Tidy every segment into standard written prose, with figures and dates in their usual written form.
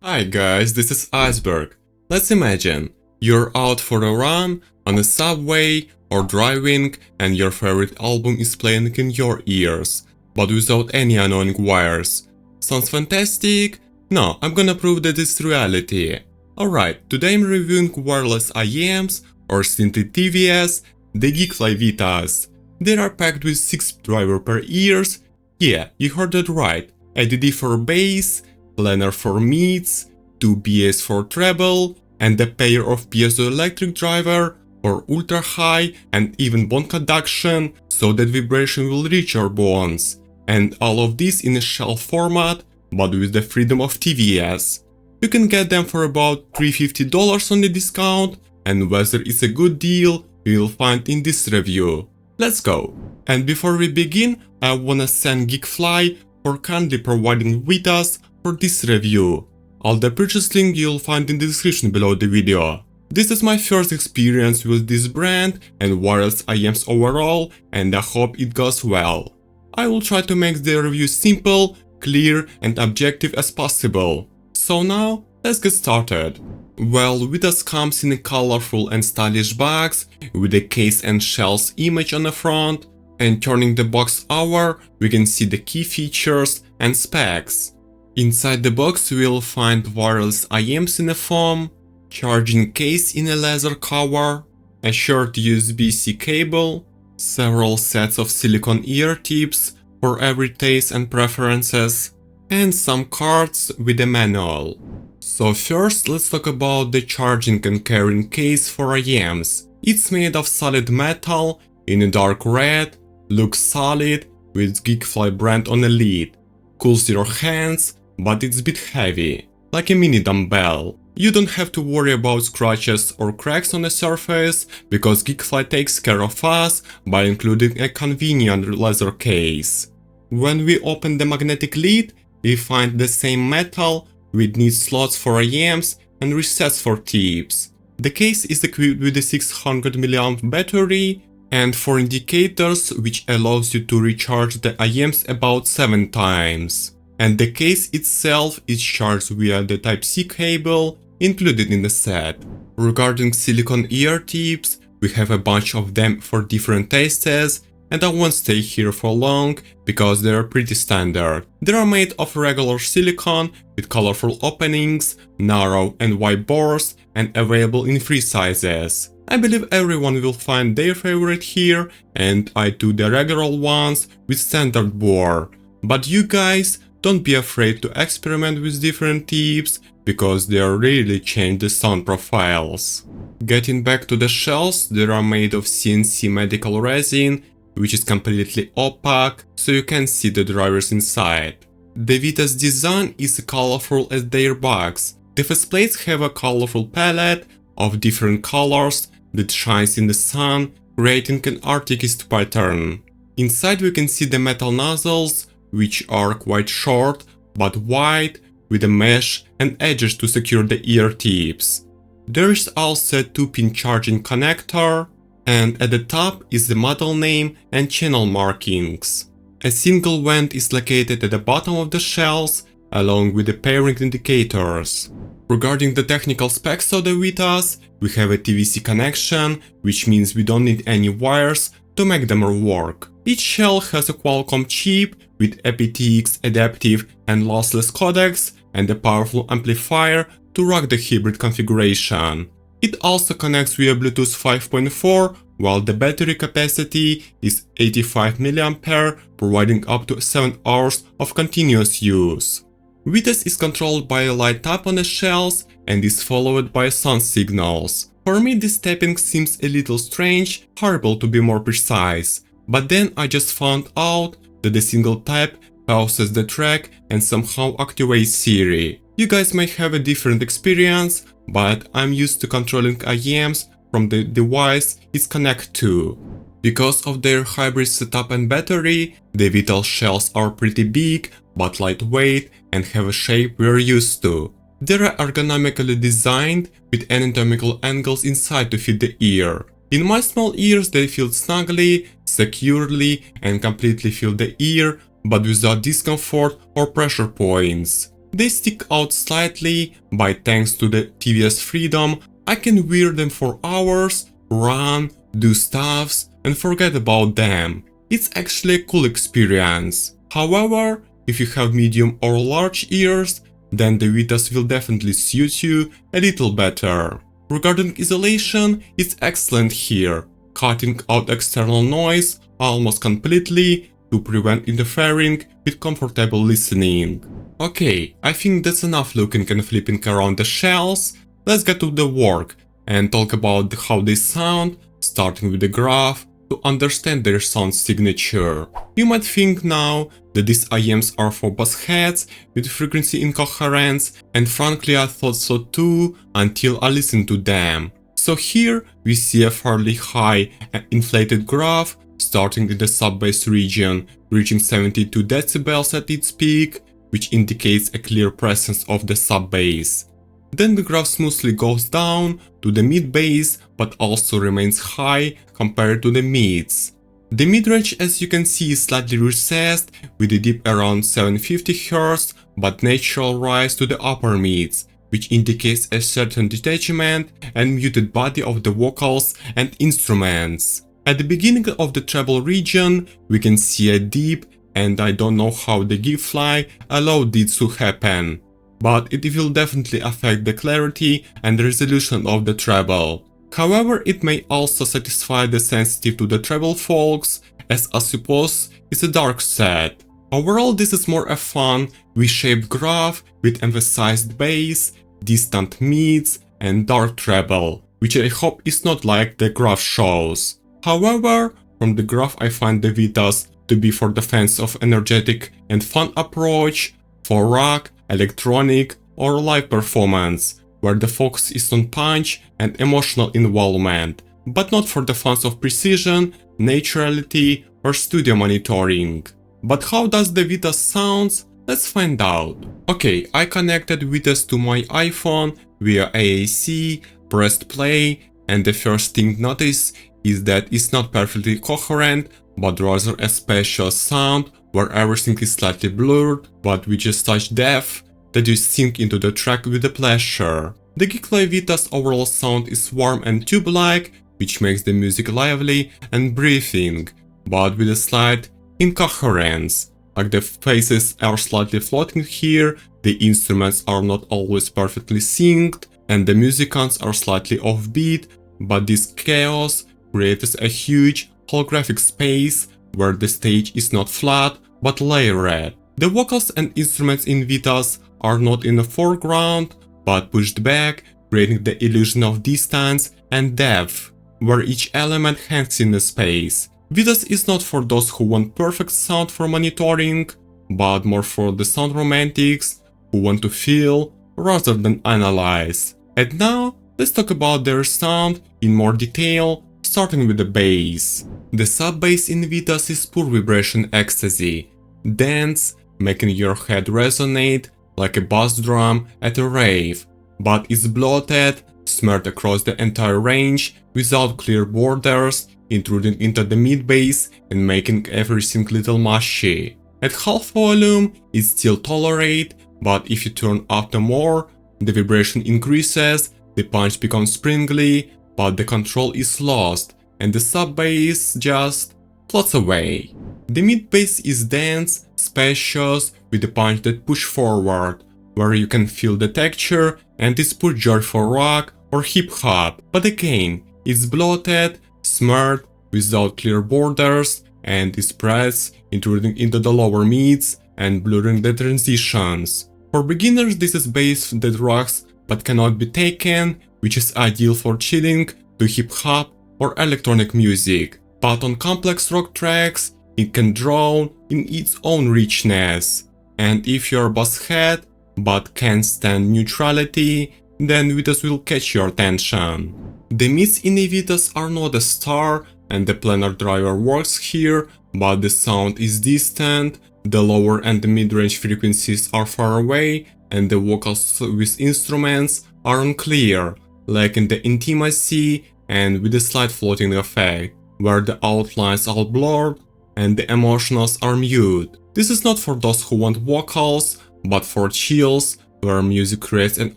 Hi guys, this is Iceberg. Let's imagine you're out for a run on a subway or driving and your favorite album is playing in your ears, but without any annoying wires. Sounds fantastic? No, I'm gonna prove that it's reality. Alright, today I'm reviewing wireless IEMs or simply TVS, the GeekFly Vitas. They are packed with 6 drivers per ears. Yeah, you heard that right. ADD for bass, planar for mids, 2 BS for treble, and a pair of piezoelectric driver for ultra high and even bone conduction, so that vibration will reach your bones. And all of this in a shell format, but with the freedom of TVS. You can get them for about $350 on the discount, and whether it's a good deal, you will find in this review. Let's go! And before we begin, I wanna thank GeekFly for kindly providing Vitas for this review. All the purchase link you'll find in the description below the video. This is my first experience with this brand and wireless IEMs overall, and I hope it goes well. I will try to make the review simple, clear and objective as possible. So now, let's get started. Well, Vitas comes in a colorful and stylish box with a case and shells image on the front, and turning the box over, we can see the key features and specs. Inside the box we'll find wireless IEMs in a foam, charging case in a leather cover, a short USB-C cable, several sets of silicone ear tips for every taste and preferences, and some cards with a manual. So first let's talk about the charging and carrying case for IEMs. It's made of solid metal in a dark red, looks solid with GeekFly brand on the lid, cools your hands, but it's a bit heavy, like a mini dumbbell. You don't have to worry about scratches or cracks on the surface, because GeekFly takes care of us by including a convenient leather case. When we open the magnetic lid, we find the same metal with neat slots for IEMs and resets for tips. The case is equipped with a 600 mAh battery and 4 indicators, which allows you to recharge the IEMs about 7 times. And the case itself is charged via the Type-C cable included in the set. Regarding silicone ear tips, we have a bunch of them for different tastes, and I won't stay here for long because they are pretty standard. They are made of regular silicone with colorful openings, narrow and wide bores, and available in 3 sizes. I believe everyone will find their favorite here, and I do the regular ones with standard bore. But you guys, don't be afraid to experiment with different tips, because they really change the sound profiles. Getting back to the shells, they are made of CNC medical resin, which is completely opaque, so you can see the drivers inside. The Vitas design is colorful as their box. The faceplates have a colorful palette of different colors that shines in the sun, creating an artistic pattern. Inside we can see the metal nozzles, which are quite short but wide, with a mesh and edges to secure the ear tips. There is also a 2-pin charging connector, and at the top is the model name and channel markings. A single vent is located at the bottom of the shells, along with the pairing indicators. Regarding the technical specs of the Vitas, we have a TVC connection, which means we don't need any wires to make them work. Each shell has a Qualcomm chip with aptX adaptive and lossless codecs and a powerful amplifier to rock the hybrid configuration. It also connects via Bluetooth 5.4, while the battery capacity is 85 mAh, providing up to 7 hours of continuous use. Vitas is controlled by a light tap on the shells and is followed by sound signals. For me this tapping seems a little strange, horrible to be more precise, but then I just found out that a single tap pauses the track and somehow activates Siri. You guys may have a different experience, but I'm used to controlling IEMs from the device it's connected to. Because of their hybrid setup and battery, the Vital shells are pretty big but lightweight and have a shape we're used to. They are ergonomically designed with anatomical angles inside to fit the ear. In my small ears they fit snugly, securely and completely fill the ear, but without discomfort or pressure points. They stick out slightly, but thanks to the TV's freedom, I can wear them for hours, run, do stuffs, and forget about them. It's actually a cool experience. However, if you have medium or large ears, then the Vitas will definitely suit you a little better. Regarding isolation, it's excellent here, cutting out external noise almost completely to prevent interfering with comfortable listening. Okay, I think that's enough looking and flipping around the shells. Let's get to the work and talk about how they sound, starting with the graph, to understand their sound signature. You might think now that these IEMs are for bass heads with frequency incoherence, and frankly I thought so too until I listened to them. So here we see a fairly high and inflated graph starting in the sub-bass region, reaching 72 decibels at its peak, which indicates a clear presence of the sub-bass. Then the graph smoothly goes down to the mid-bass, but also remains high compared to the mids. The mid-range, as you can see, is slightly recessed with a dip around 750 Hz, but natural rise to the upper mids, which indicates a certain detachment and muted body of the vocals and instruments. At the beginning of the treble region, we can see a dip, and I don't know how the GeekFly allowed this to happen, but it will definitely affect the clarity and resolution of the treble. However, it may also satisfy the sensitive to the treble folks, as I suppose it's a dark set. Overall, this is more a fun, V-shaped graph with emphasized bass, distant mids, and dark treble, which I hope is not like the graph shows. However, from the graph I find the Vitas to be for the fans of energetic and fun approach, for rock, electronic, or live performance, where the focus is on punch and emotional involvement, but not for the fans of precision, naturality, or studio monitoring. But how does the Vitas sounds? Let's find out. Okay, I connected Vitas to my iPhone via AAC, pressed play, and the first thing noticed is that it's not perfectly coherent, but rather a spacious sound where everything is slightly blurred, but with just such depth that you sink into the track with a pleasure. The GeekFly Vitas overall sound is warm and tube-like, which makes the music lively and breathing, but with a slight incoherence. Like the faces are slightly floating here, the instruments are not always perfectly synced, and the musicians are slightly offbeat, but this chaos creates a huge holographic space where the stage is not flat but layered. The vocals and instruments in Vitas are not in the foreground but pushed back, creating the illusion of distance and depth, where each element hangs in a space. Vitas is not for those who want perfect sound for monitoring, but more for the sound romantics who want to feel rather than analyze. And now, let's talk about their sound in more detail, starting with the bass. The sub-bass in Vitas is pure vibration ecstasy, dense, making your head resonate like a bass drum at a rave, but it's bloated, smeared across the entire range without clear borders, intruding into the mid-bass and making everything little mushy. At half volume, it's still tolerate, but if you turn up the more, the vibration increases, the punch becomes springly, but the control is lost, and the sub-bass just floats away. The mid-bass is dense, spacious, with a punch that pushes forward, where you can feel the texture and is pure joy for rock or hip-hop, but again, it's bloated, smeared, without clear borders, and it spreads, intruding into the lower mids and blurring the transitions. For beginners, this is bass that rocks but cannot be taken, which is ideal for chilling to hip-hop or electronic music, but on complex rock tracks, it can drown in its own richness. And if you're a bass head but can't stand neutrality, then Vitas will catch your attention. The mids in the Vitas are not a star, and the planar driver works here, but the sound is distant, the lower and the mid-range frequencies are far away, and the vocals with instruments are unclear, lacking the intimacy and with a slight floating effect, where the outlines are blurred and the emotionals are mute. This is not for those who want vocals, but for chills, where music creates an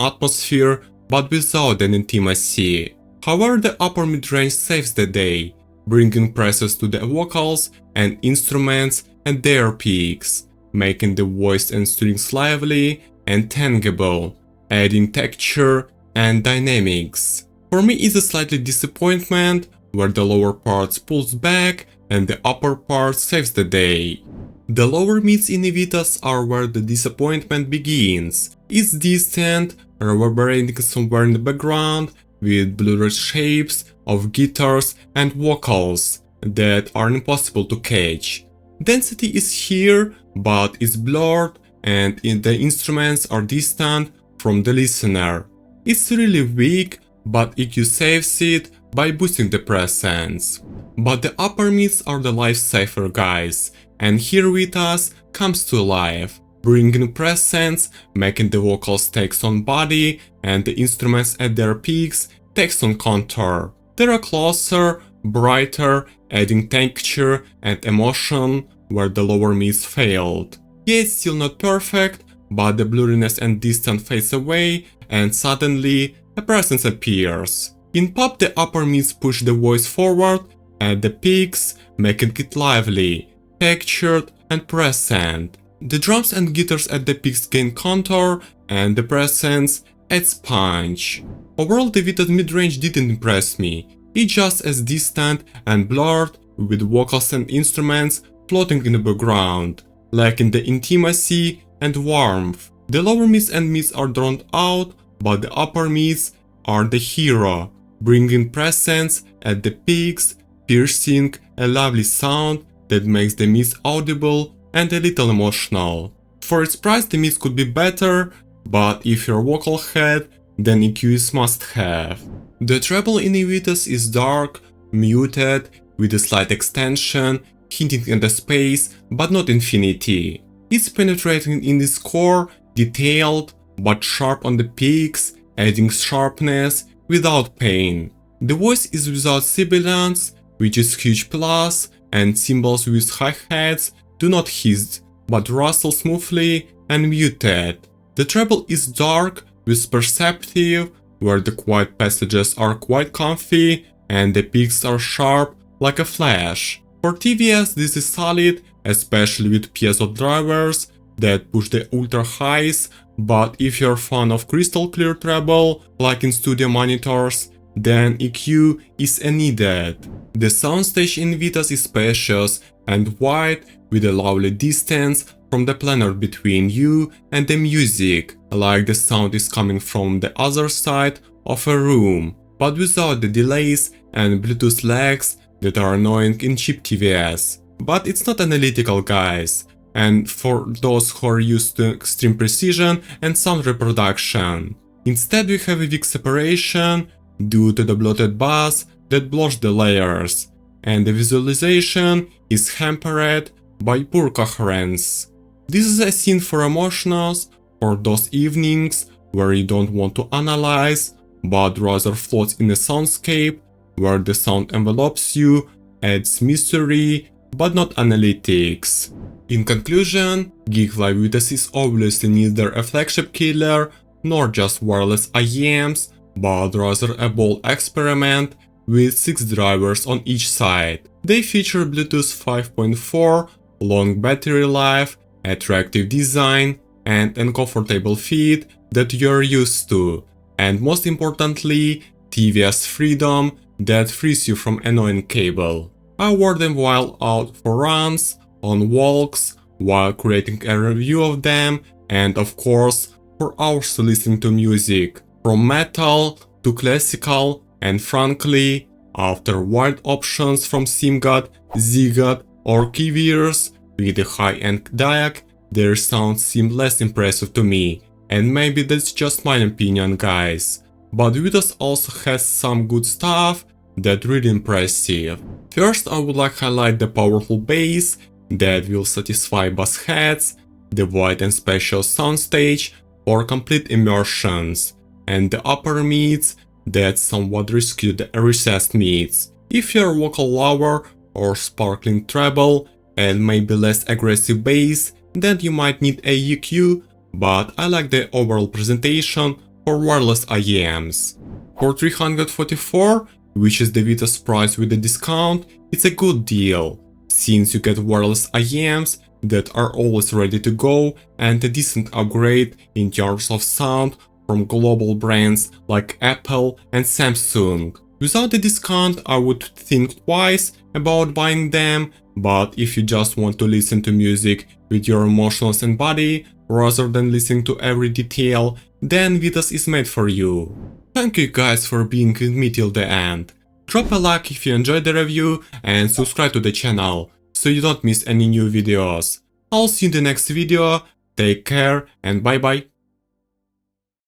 atmosphere but without an intimacy. However, the upper mid-range saves the day, bringing presence to the vocals and instruments at their peaks, making the voice and strings lively and tangible, adding texture and dynamics. For me, it's a slightly disappointment where the lower parts pulls back and the upper part saves the day. The lower mids in Vitas are where the disappointment begins. It's distant, reverberating somewhere in the background, with blurred shapes of guitars and vocals that are impossible to catch. Density is here, but it's blurred and the instruments are distant from the listener. It's really weak, but EQ saves it by boosting the presence. But the upper mids are the lifesaver guys, and here Vitas comes to life, bringing presence, making the vocals takes on body and the instruments at their peaks takes on contour. They are closer, brighter, adding texture and emotion where the lower mids failed. Yeah, it's still not perfect, but the blurriness and distance fades away and suddenly a presence appears. In pop, the upper mids push the voice forward at the peaks, making it lively, textured and present. The drums and guitars at the peaks gain contour and the presence adds punch. Overall, the Vitas mid-range didn't impress me. It's just as distant and blurred, with vocals and instruments floating in the background, lacking the intimacy and warmth. The lower mids and mids are drowned out, but the upper mids are the hero, bringing presence at the peaks, piercing a lovely sound that makes the mids audible and a little emotional. For its price, the mids could be better, but if you're a vocal head, then EQ is must-have. The treble in Vitas is dark, muted, with a slight extension, hinting at the space, but not infinity. It's penetrating in its core, detailed, but sharp on the peaks, adding sharpness without pain. The voice is without sibilance, which is huge plus, and cymbals with hi-hats do not hiss, but rustle smoothly and muted. The treble is dark with perceptive, where the quiet passages are quite comfy and the peaks are sharp like a flash. For TVS, this is solid, especially with piezo drivers that push the ultra highs, but if you're a fan of crystal clear treble, like in studio monitors, then EQ is needed. The soundstage in Vitas is spacious and wide, with a lovely distance from the planar between you and the music, like the sound is coming from the other side of a room, but without the delays and Bluetooth lags that are annoying in cheap TVS. But it's not analytical, guys, and for those who are used to extreme precision and sound reproduction. Instead, we have a weak separation due to the bloated bass that blurs the layers, and the visualization is hampered by poor coherence. This is a scene for emotionals, for those evenings where you don't want to analyze, but rather floats in a soundscape where the sound envelopes you, adds mystery, but not analytics. In conclusion, GeekFly Vitas is obviously neither a flagship killer nor just wireless IEMs, but rather a bold experiment with 6 drivers on each side. They feature Bluetooth 5.4, long battery life, attractive design, and uncomfortable feet that you're used to, and most importantly, TVS freedom that frees you from annoying cable. I wore them while out for runs, on walks, while creating a review of them, and of course, for hours listening to music, from metal to classical, and frankly, after wide options from SimGod, Zigod or Kivirs with a high-end DAC, their sounds seem less impressive to me, and maybe that's just my opinion, guys. But Vitas also has some good stuff that really impressive. First, I would like to highlight the powerful bass that will satisfy bass heads, the wide and spacious soundstage for complete immersions, and the upper mids that somewhat rescue the recessed mids. If you're a vocal lover or sparkling treble and maybe less aggressive bass, then you might need a EQ but I like the overall presentation for wireless IEMs. For 344, which is the Vitas price with a discount, it's a good deal, since you get wireless IEMs that are always ready to go and a decent upgrade in terms of sound from global brands like Apple and Samsung. Without the discount, I would think twice about buying them, but if you just want to listen to music with your emotions and body rather than listening to every detail, then Vitas is made for you. Thank you guys for being with me till the end. Drop a like if you enjoyed the review and subscribe to the channel so you don't miss any new videos. I'll see you in the next video, take care and bye bye.